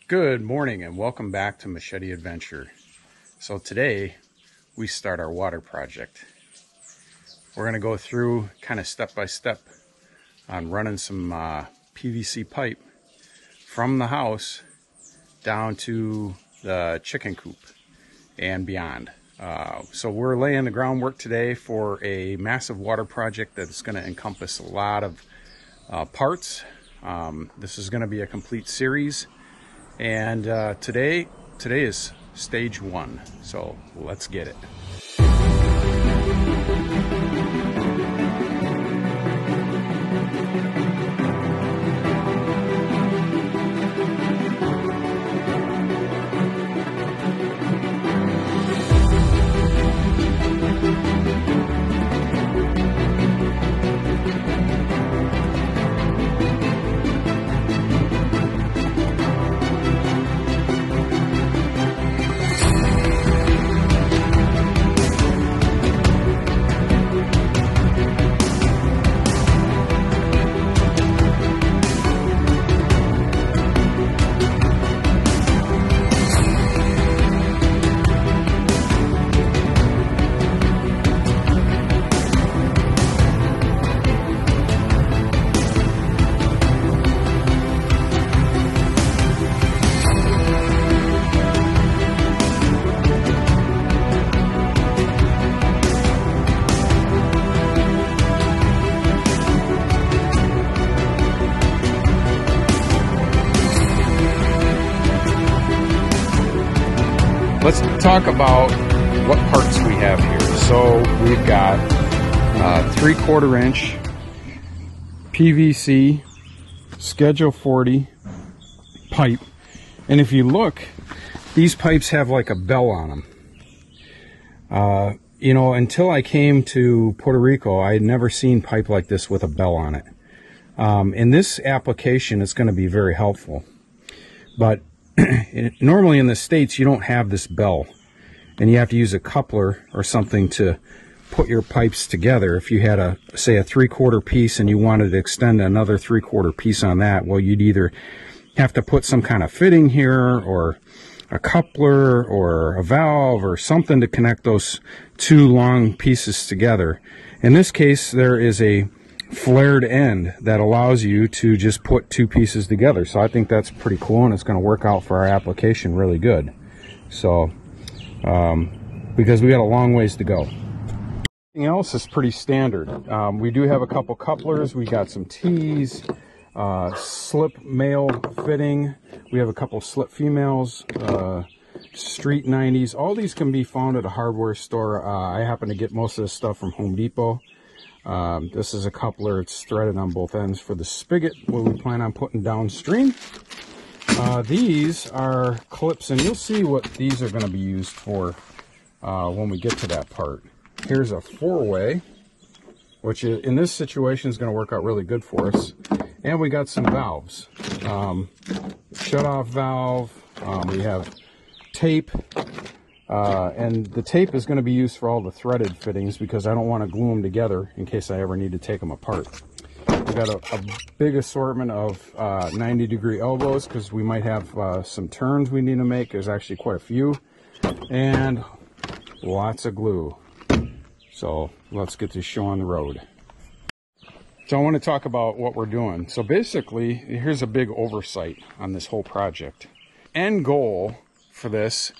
Good morning and welcome back to Machete Adventure. So today we start our water project. We're going to go through kind of step by step on running some PVC pipe from the house down to the chicken coop and beyond. So we're laying the groundwork today for a massive water project that's going to encompass a lot of parts. This is going to be a complete series. And today is stage one, so let's get it. Let's talk about what parts we have here. So we've got 3/4 inch PVC Schedule 40 pipe. And if you look, these pipes have like a bell on them. You know, until I came to Puerto Rico, I had never seen pipe like this with a bell on it. In this application, it's going to be very helpful. But normally in the States, you don't have this bell, and you have to use a coupler or something to put your pipes together. If you had say a 3/4 piece and you wanted to extend another 3/4 piece on that, well, you'd either have to put some kind of fitting here or a coupler or a valve or something to connect those two long pieces together. In this case, there is a flared end that allows you to just put two pieces together. So I think that's pretty cool, and it's going to work out for our application really good. So because we got a long ways to go. Everything else is pretty standard. We do have a couple couplers. We got some T's, slip male fitting. We have a couple slip females, street 90s. All these can be found at a hardware store. I happen to get most of this stuff from Home Depot. This is a coupler. It's threaded on both ends for the spigot, what we plan on putting downstream. These are clips, and you'll see what these are going to be used for when we get to that part. Here's a 4-way, which in this situation is going to work out really good for us. And we got some valves. Shut-off valve. We have tape. And the tape is going to be used for all the threaded fittings because I don't want to glue them together in case I ever need to take them apart. We've got a big assortment of 90-degree elbows because we might have some turns we need to make. There's actually quite a few. And lots of glue. So let's get this show on the road. So I want to talk about what we're doing. So basically, here's a big oversight on this whole project. End goal for this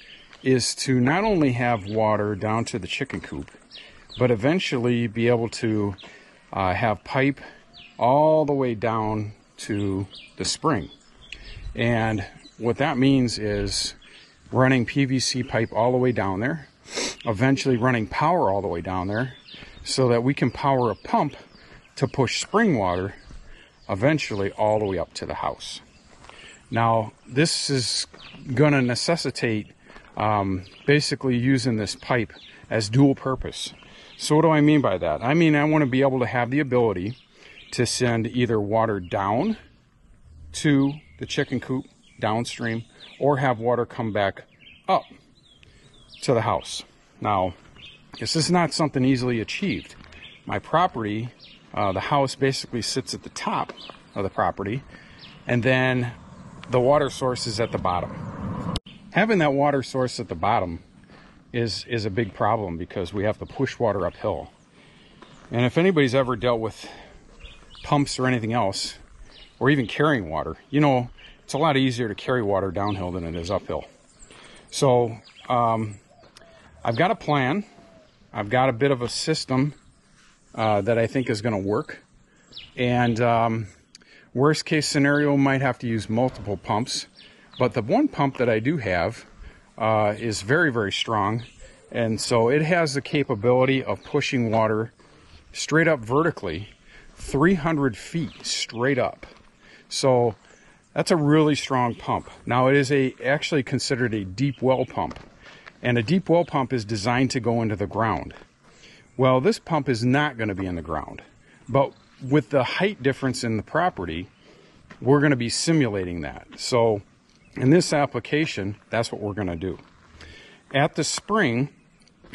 is to not only have water down to the chicken coop, but eventually be able to have pipe all the way down to the spring. And what that means is running PVC pipe all the way down there, eventually running power all the way down there, so that we can power a pump to push spring water eventually all the way up to the house. Now, this is going to necessitate basically using this pipe as dual purpose. So what do I mean by that? I mean, I want to be able to have the ability to send either water down to the chicken coop downstream, or have water come back up to the house. Now, this is not something easily achieved. My property, the house basically sits at the top of the property, and then the water source is at the bottom. Having that water source at the bottom is a big problem because we have to push water uphill. And if anybody's ever dealt with pumps or anything else, or even carrying water, you know, it's a lot easier to carry water downhill than it is uphill. So I've got a plan. I've got a bit of a system that I think is going to work. And worst case scenario, might have to use multiple pumps. But the one pump that I do have is very, very strong. And so it has the capability of pushing water straight up vertically, 300 feet straight up. So that's a really strong pump. Now it is actually considered a deep well pump. And a deep well pump is designed to go into the ground. Well, this pump is not going to be in the ground. But with the height difference in the property, we're going to be simulating that. So in this application, that's what we're going to do. At the spring,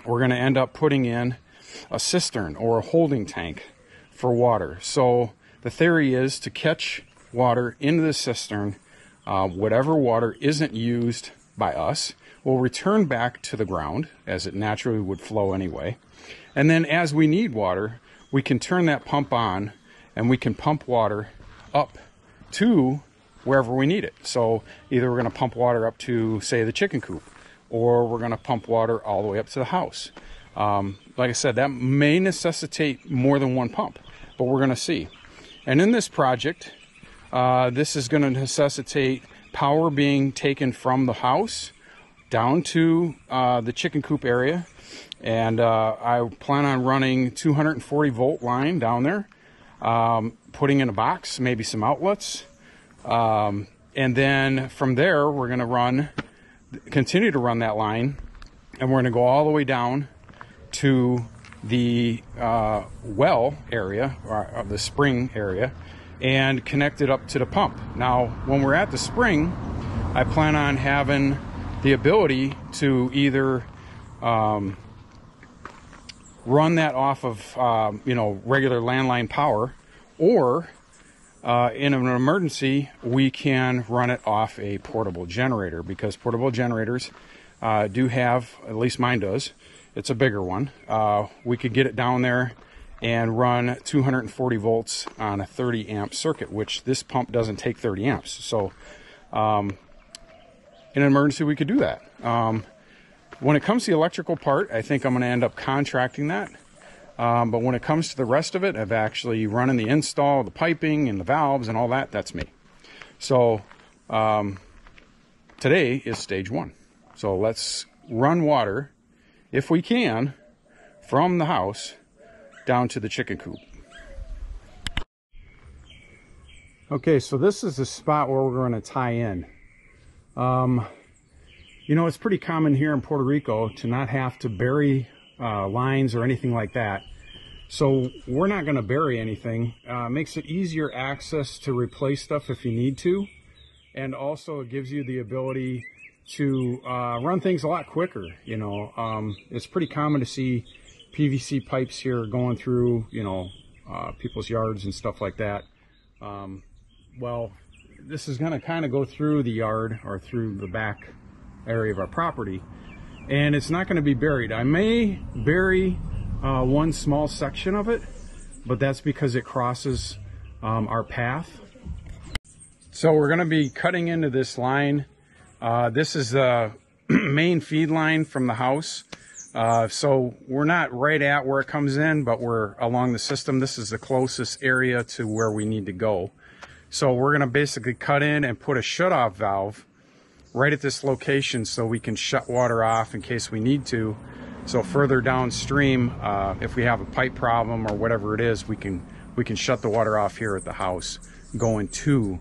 we're going to end up putting in a cistern or a holding tank for water. So the theory is to catch water into the cistern. Whatever water isn't used by us will return back to the ground as it naturally would flow anyway. And then as we need water, we can turn that pump on and we can pump water up to wherever we need it. So either we're going to pump water up to, say, the chicken coop, or we're going to pump water all the way up to the house. Like I said, that may necessitate more than one pump, but we're going to see. And in this project, this is going to necessitate power being taken from the house down to the chicken coop area. And I plan on running 240 volt line down there, putting in a box, maybe some outlets. And then from there, we're going to continue to run that line, and we're going to go all the way down to the well area, or the spring area, and connect it up to the pump. Now, when we're at the spring, I plan on having the ability to either run that off of regular landline power, or in an emergency, we can run it off a portable generator, because portable generators do have, at least mine does, it's a bigger one. We could get it down there and run 240 volts on a 30 amp circuit, which this pump doesn't take 30 amps. So in an emergency, we could do that. When it comes to the electrical part, I think I'm going to end up contracting that. But when it comes to the rest of it, I've actually running the install, the piping and the valves and all that, that's me. So today is stage one. So let's run water, if we can, from the house down to the chicken coop. Okay, so this is the spot where we're going to tie in. You know, it's pretty common here in Puerto Rico to not have to bury lines or anything like that. So we're not going to bury anything. Makes it easier access to replace stuff if you need to. And also it gives you the ability to run things a lot quicker. You know, it's pretty common to see PVC pipes here going through, people's yards and stuff like that. Well, this is going to kind of go through the yard or through the back area of our property, and it's not going to be buried. I may bury one small section of it, but that's because it crosses our path. So we're going to be cutting into this line. This is the main feed line from the house. So we're not right at where it comes in, but we're along the system. This is the closest area to where we need to go. So we're going to basically cut in and put a shut-off valve right at this location so we can shut water off in case we need to. So further downstream, if we have a pipe problem or whatever it is, we can shut the water off here at the house going to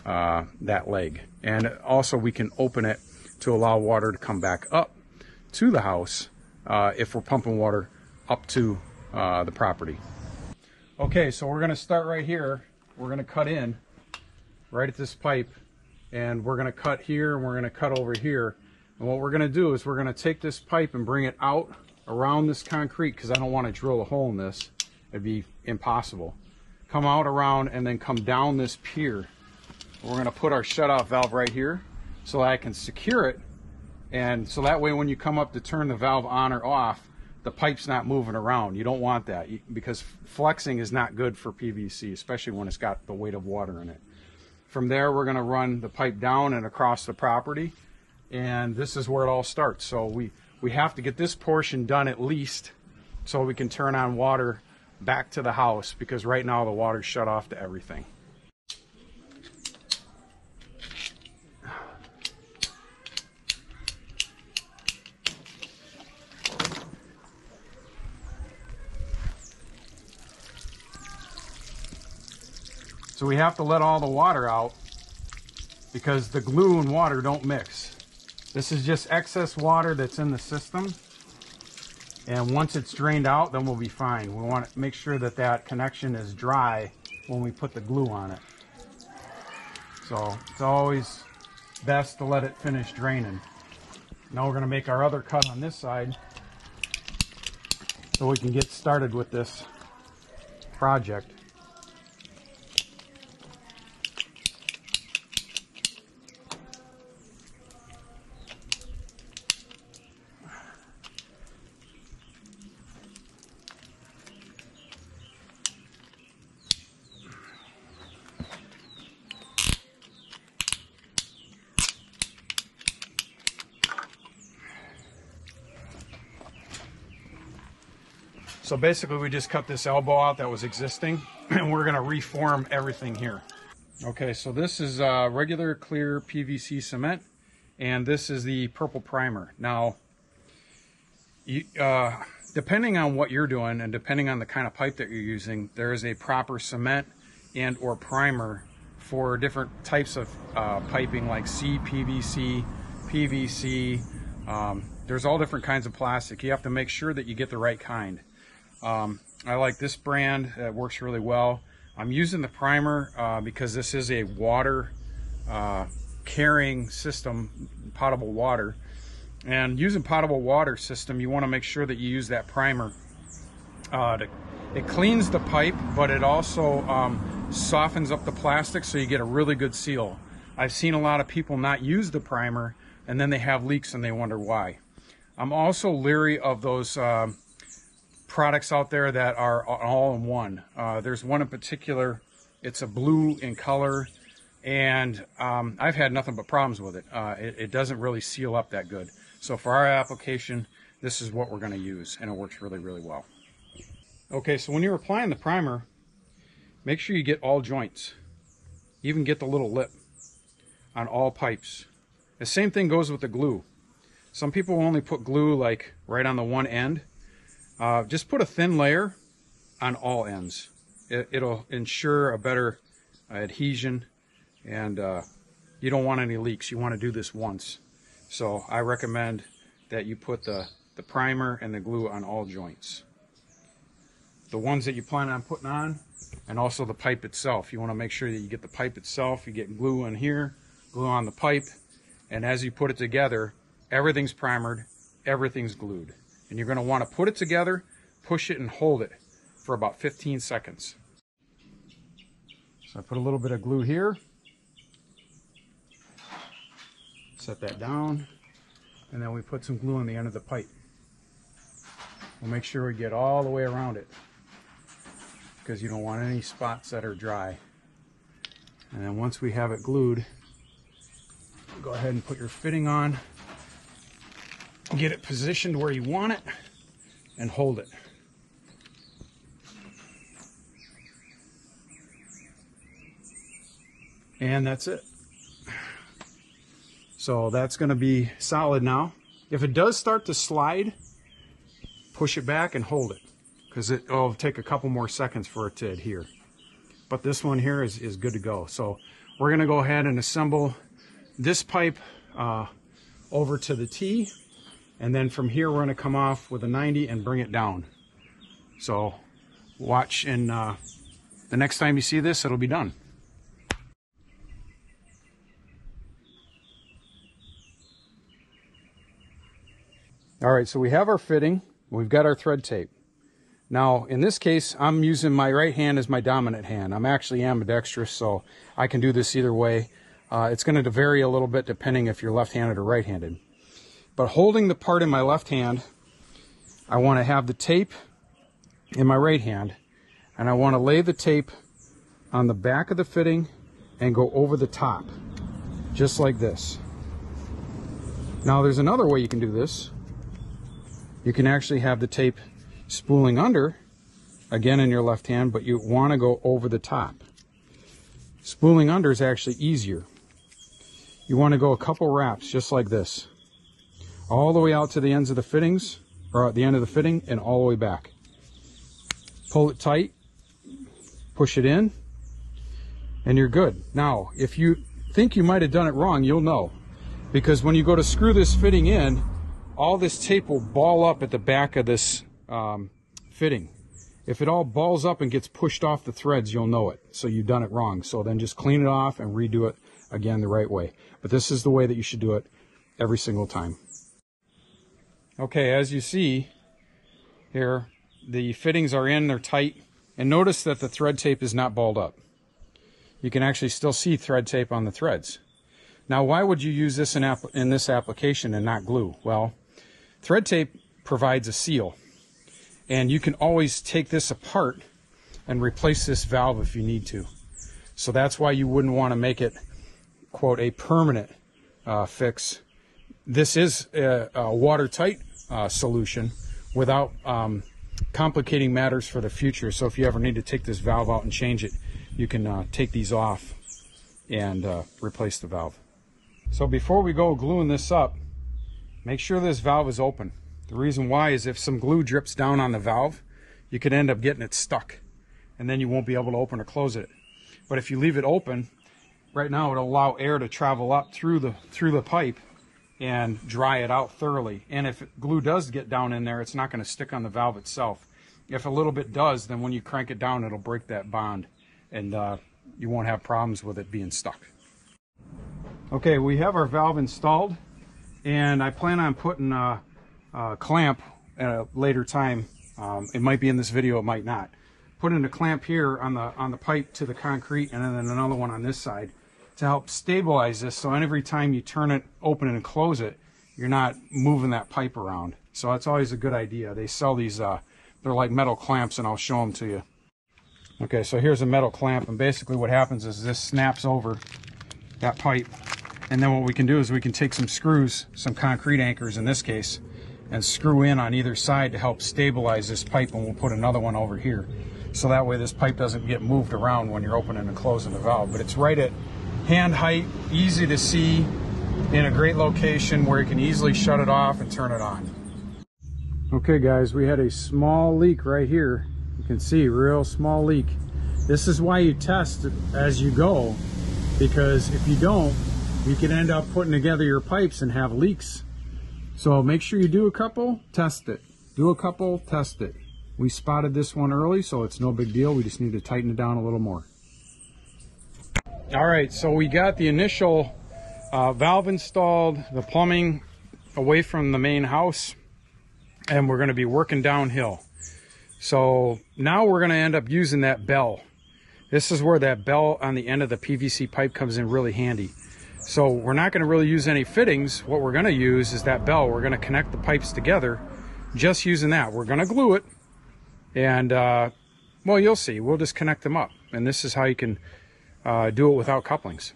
that leg. And also we can open it to allow water to come back up to the house if we're pumping water up to the property. Okay, so we're going to start right here. We're going to cut in right at this pipe, and we're going to cut here and we're going to cut over here. And what we're going to do is we're going to take this pipe and bring it out around this concrete, because I don't want to drill a hole in this. It'd be impossible. Come out around and then come down this pier We're going to put our shutoff valve right here so that I can secure it, and so that way when you come up to turn the valve on or off, the pipe's not moving around. You don't want that because flexing is not good for PVC, especially when it's got the weight of water in it. From there, we're going to run the pipe down and across the property, and this is where it all starts. So we have to get this portion done at least so we can turn on water back to the house, because right now the water's shut off to everything. So we have to let all the water out because the glue and water don't mix. This is just excess water that's in the system. And once it's drained out, then we'll be fine. We want to make sure that that connection is dry when we put the glue on it. So it's always best to let it finish draining. Now we're going to make our other cut on this side so we can get started with this project. So basically we just cut this elbow out that was existing and we're going to reform everything here. Okay, so this is regular clear PVC cement and this is the purple primer. Now, depending on what you're doing and depending on the kind of pipe that you're using, there is a proper cement and or primer for different types of piping like CPVC, PVC. There's all different kinds of plastic. You have to make sure that you get the right kind. I like this brand. It works really well. I'm using the primer because this is a water carrying system, potable water. And using potable water system, you want to make sure that you use that primer. It cleans the pipe, but it also softens up the plastic so you get a really good seal. I've seen a lot of people not use the primer and then they have leaks and they wonder why. I'm also leery of those products out there that are all-in-one. There's one in particular, it's a blue in color, and I've had nothing but problems with it. It doesn't really seal up that good. So for our application, this is what we're going to use, and it works really, really well. Okay, so when you're applying the primer, make sure you get all joints. Even get the little lip on all pipes. The same thing goes with the glue. Some people only put glue like right on the one end. Just put a thin layer on all ends. It'll ensure a better adhesion, and you don't want any leaks. You want to do this once. So I recommend that you put the primer and the glue on all joints. The ones that you plan on putting on, and also the pipe itself. You want to make sure that you get the pipe itself. You get glue in here, glue on the pipe, and as you put it together, everything's primered, everything's glued. And you're going to want to put it together, push it, and hold it for about 15 seconds. So I put a little bit of glue here. Set that down. And then we put some glue on the end of the pipe. We'll make sure we get all the way around it, because you don't want any spots that are dry. And then once we have it glued, go ahead and put your fitting on. Get it positioned where you want it and hold it. And that's it. So that's going to be solid now. If it does start to slide, push it back and hold it, because it'll take a couple more seconds for it to adhere. But this one here is good to go. So we're going to go ahead and assemble this pipe over to the T. And then from here, we're going to come off with a 90 and bring it down. So watch, and the next time you see this, it'll be done. All right, so we have our fitting. We've got our thread tape. Now, in this case, I'm using my right hand as my dominant hand. I'm actually ambidextrous, so I can do this either way. It's going to vary a little bit depending if you're left-handed or right-handed. But holding the part in my left hand, I want to have the tape in my right hand, and I want to lay the tape on the back of the fitting and go over the top, just like this. Now, there's another way you can do this. You can actually have the tape spooling under, again in your left hand, but you want to go over the top. Spooling under is actually easier. You want to go a couple wraps just like this, all the way out to the ends of the fittings, or at the end of the fitting, and all the way back. Pull it tight, push it in, and you're good. Now, if you think you might have done it wrong, you'll know, because when you go to screw this fitting in, all this tape will ball up at the back of this fitting. If it all balls up and gets pushed off the threads, you'll know it. So you've done it wrong. So then just clean it off and redo it again the right way. But this is the way that you should do it every single time. Okay, as you see here, the fittings are in, they're tight. And notice that the thread tape is not balled up. You can actually still see thread tape on the threads. Now, why would you use this in this application and not glue? Well, thread tape provides a seal. And you can always take this apart and replace this valve if you need to. So that's why you wouldn't want to make it, quote, a permanent fix. This is a watertight solution without complicating matters for the future. So if you ever need to take this valve out and change it, you can take these off and replace the valve. So before we go gluing this up, make sure this valve is open. The reason why is if some glue drips down on the valve, you could end up getting it stuck, and then you won't be able to open or close it. But if you leave it open, right now it'll allow air to travel up through the pipe and dry it out thoroughly. And if glue does get down in there, it's not going to stick on the valve itself. If a little bit does, then when you crank it down, it'll break that bond, and you won't have problems with it being stuck. Okay, we have our valve installed, and I plan on putting a clamp at a later time. It might be in this video, it might not. Putting a clamp here on the pipe to the concrete, and then another one on this side to help stabilize this, so every time you turn it, open it, and close it, you're not moving that pipe around. So that's always a good idea. They sell these, they're like metal clamps, and I'll show them to you. Okay, so here's a metal clamp, and basically what happens is this snaps over that pipe, and then what we can do is we can take some screws, some concrete anchors in this case, and screw in on either side to help stabilize this pipe, and we'll put another one over here. So that way this pipe doesn't get moved around when you're opening and closing the valve. But it's right at hand height, easy to see, in a great location where you can easily shut it off and turn it on. Okay guys, we had a small leak right here. You can see, real small leak. This is why you test as you go, because if you don't, you can end up putting together your pipes and have leaks. So make sure you do a couple, test it. Do a couple, test it. We spotted this one early, so it's no big deal. We just need to tighten it down a little more. All right, so we got the initial valve installed, the plumbing away from the main house, and we're going to be working downhill. So now we're going to end up using that bell. This is where that bell on the end of the PVC pipe comes in really handy. So we're not going to really use any fittings. What we're going to use is that bell. We're going to connect the pipes together just using that. We're going to glue it, and well, you'll see. We'll just connect them up, and this is how you can do it without couplings.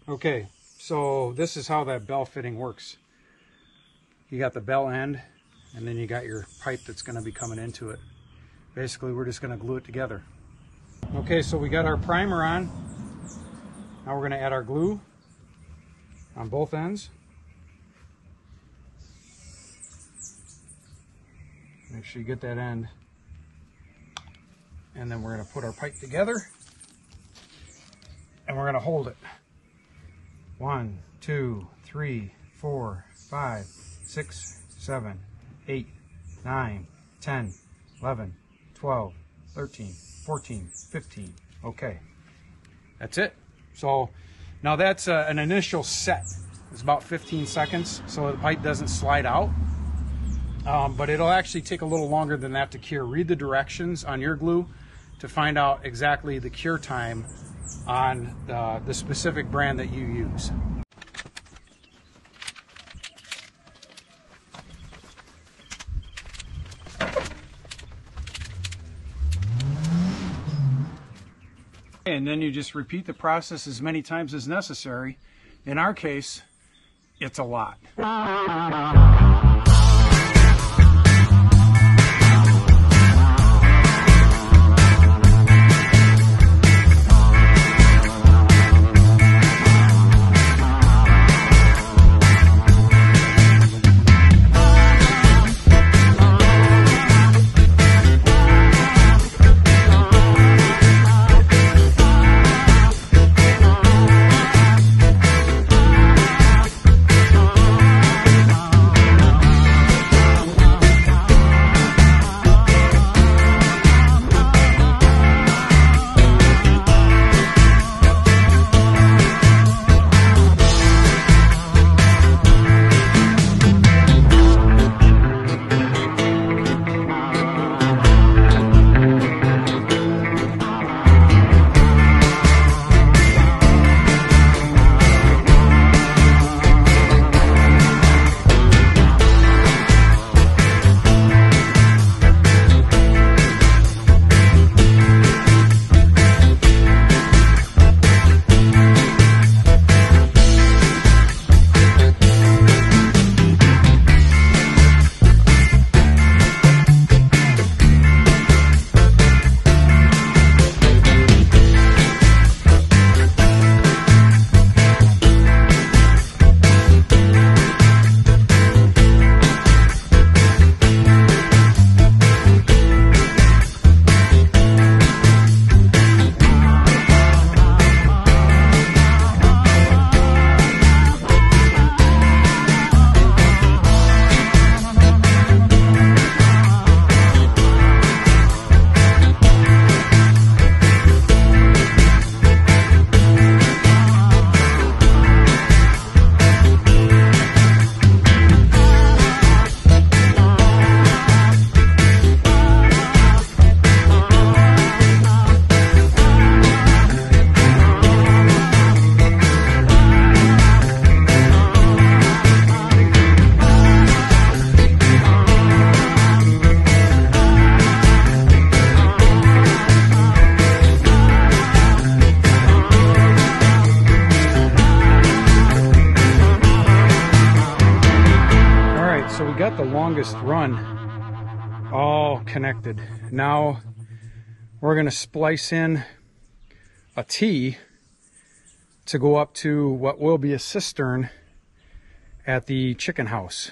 Okay, so this is how that bell fitting works. You got the bell end, and then you got your pipe that's going to be coming into it. Basically, we're just going to glue it together. Okay, so we got our primer on. Now we're going to add our glue on both ends. Make sure you get that end. And then we're going to put our pipe together, and we're going to hold it. 1, 2, 3, 4, 5, 6, 7, 8, 9, 10, 11, 12, 13, 14, 15. Okay, that's it. So now that's an initial set. It's about 15 seconds, so the pipe doesn't slide out. but it'll actually take a little longer than that to cure. Read the directions on your glue to find out exactly the cure time on the specific brand that you use. And then you just repeat the process as many times as necessary. In our case, it's a lot. Got the longest run all connected. Now we're going to splice in a T to go up to what will be a cistern at the chicken house.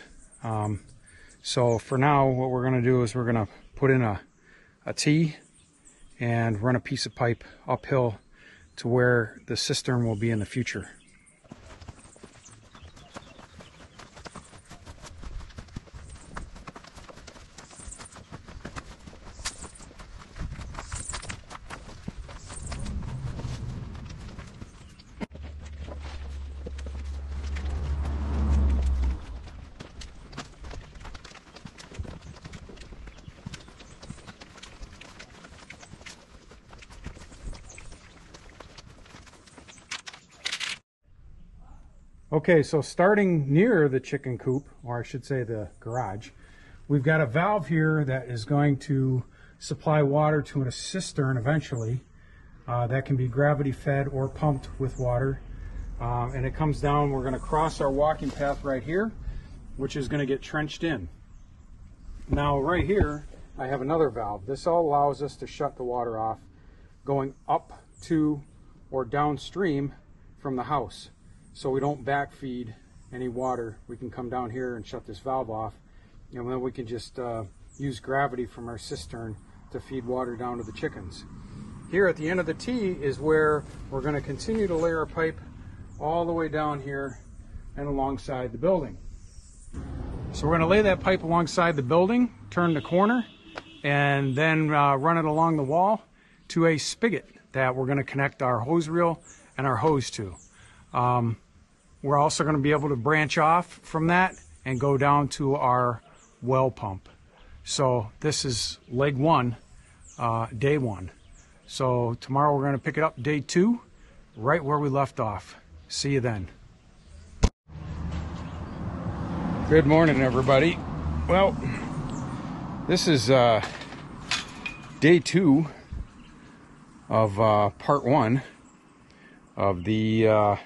So for now, what we're going to do is we're going to put in a T and run a piece of pipe uphill to where the cistern will be in the future. Okay, so starting near the chicken coop, or I should say the garage, we've got a valve here that is going to supply water to a cistern eventually. That can be gravity fed or pumped with water. And it comes down, we're going to cross our walking path right here, which is going to get trenched in. Now right here, I have another valve. This all allows us to shut the water off going up to or downstream from the house. So we don't backfeed any water. We can come down here and shut this valve off, and then we can just use gravity from our cistern to feed water down to the chickens. Here at the end of the T is where we're going to continue to lay our pipe all the way down here and alongside the building. So we're going to lay that pipe alongside the building, turn the corner, and then run it along the wall to a spigot that we're going to connect our hose reel and our hose to. We're also going to be able to branch off from that and go down to our well pump. So this is leg one, day one. So tomorrow we're going to pick it up day two, right where we left off. See you then. Good morning, everybody. Well, this is day two of part one of the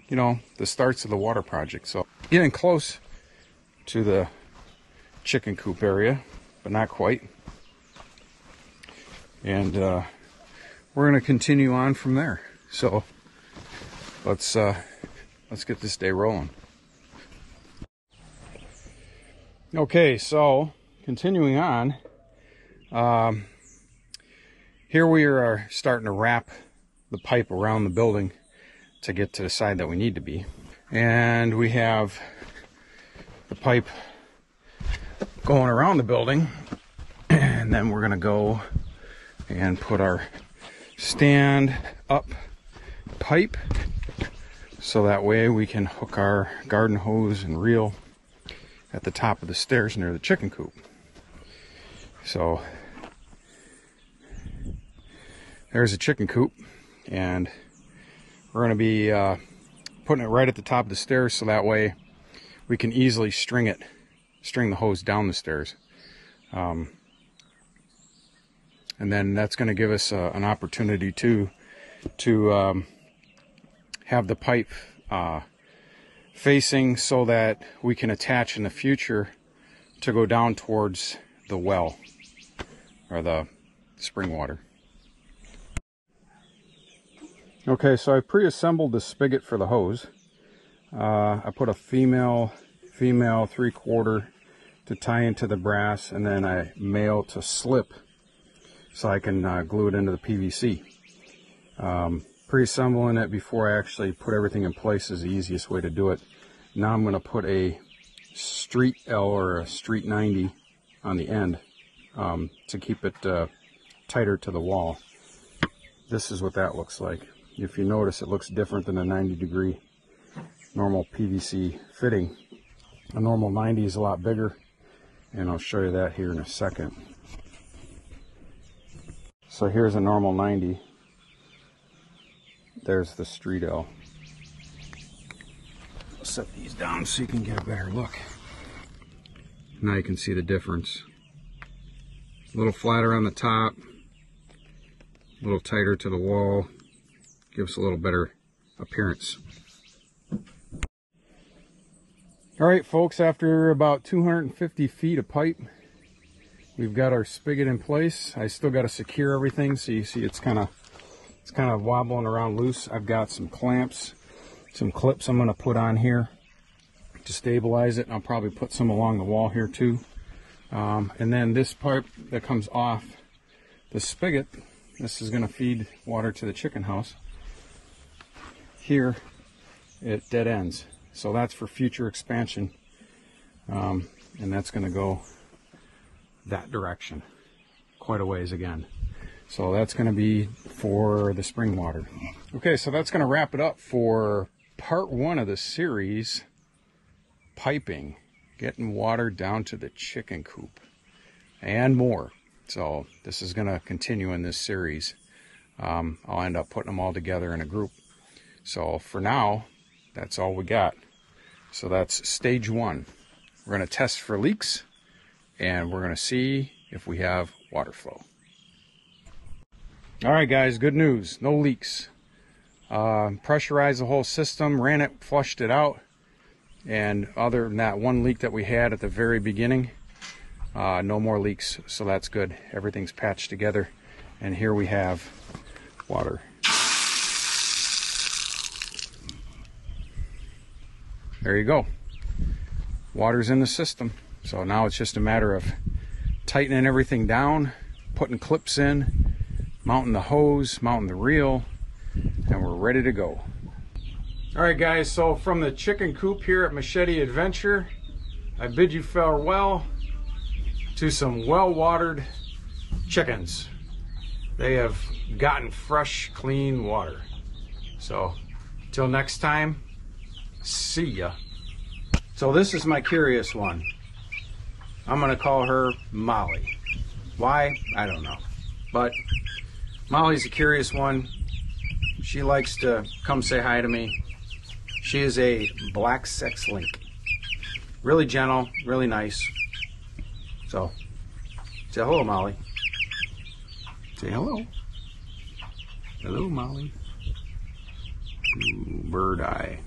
the starts of the water project. So getting close to the chicken coop area, but not quite. And we're going to continue on from there. So let's get this day rolling. Okay, so continuing on, here we are starting to wrap the pipe around the building to get to the side that we need to be. And we have the pipe going around the building, and then we're going to go and put our stand up pipe so that way we can hook our garden hose and reel at the top of the stairs near the chicken coop. So there's a chicken coop, and we're going to be putting it right at the top of the stairs so that way we can easily string the hose down the stairs. And then that's going to give us an opportunity to have the pipe facing so that we can attach in the future to go down towards the well or the spring water. Okay, so I pre-assembled the spigot for the hose. I put a female 3/4 to tie into the brass, and then a male to slip so I can glue it into the PVC. Pre-assembling it before I actually put everything in place is the easiest way to do it. Now I'm going to put a street L or a street 90 on the end to keep it tighter to the wall. This is what that looks like. If you notice, it looks different than a 90-degree normal PVC fitting. A normal 90 is a lot bigger, and I'll show you that here in a second. So here's a normal 90. There's the street L. I'll set these down so you can get a better look. Now you can see the difference. A little flatter on the top, a little tighter to the wall. Gives a little better appearance. All right, folks, after about 250 feet of pipe, we've got our spigot in place. I still got to secure everything, so you see it's kind of wobbling around loose. I've got some clamps, some clips I'm going to put on here to stabilize it. I'll probably put some along the wall here too. And then this part that comes off the spigot, this is going to feed water to the chicken house. Here it dead ends, so that's for future expansion, and that's going to go that direction quite a ways again. So that's going to be for the spring water. Okay, so that's going to wrap it up for part one of the series, piping, getting water down to the chicken coop and more. So this is going to continue in this series. I'll end up putting them all together in a group. So for now, that's all we got. So that's stage one. We're going to test for leaks, and we're going to see if we have water flow. All right, guys, good news. No leaks. Pressurized the whole system, ran it, flushed it out. And other than that one leak that we had at the very beginning, no more leaks. So that's good. Everything's patched together. And here we have water. There you go. Water's in the system. So now it's just a matter of tightening everything down, putting clips in, mounting the hose, mounting the reel, and we're ready to go. All right, guys, so from the chicken coop here at Machete Adventure, I bid you farewell to some well-watered chickens. They have gotten fresh, clean water. So, till next time, see ya. So this is my curious one. I'm going to call her Molly. Why? I don't know. But Molly's a curious one. She likes to come say hi to me. She is a black sex link. Really gentle, really nice. So, say hello, Molly. Say hello. Hello, Molly. Ooh, bird eye.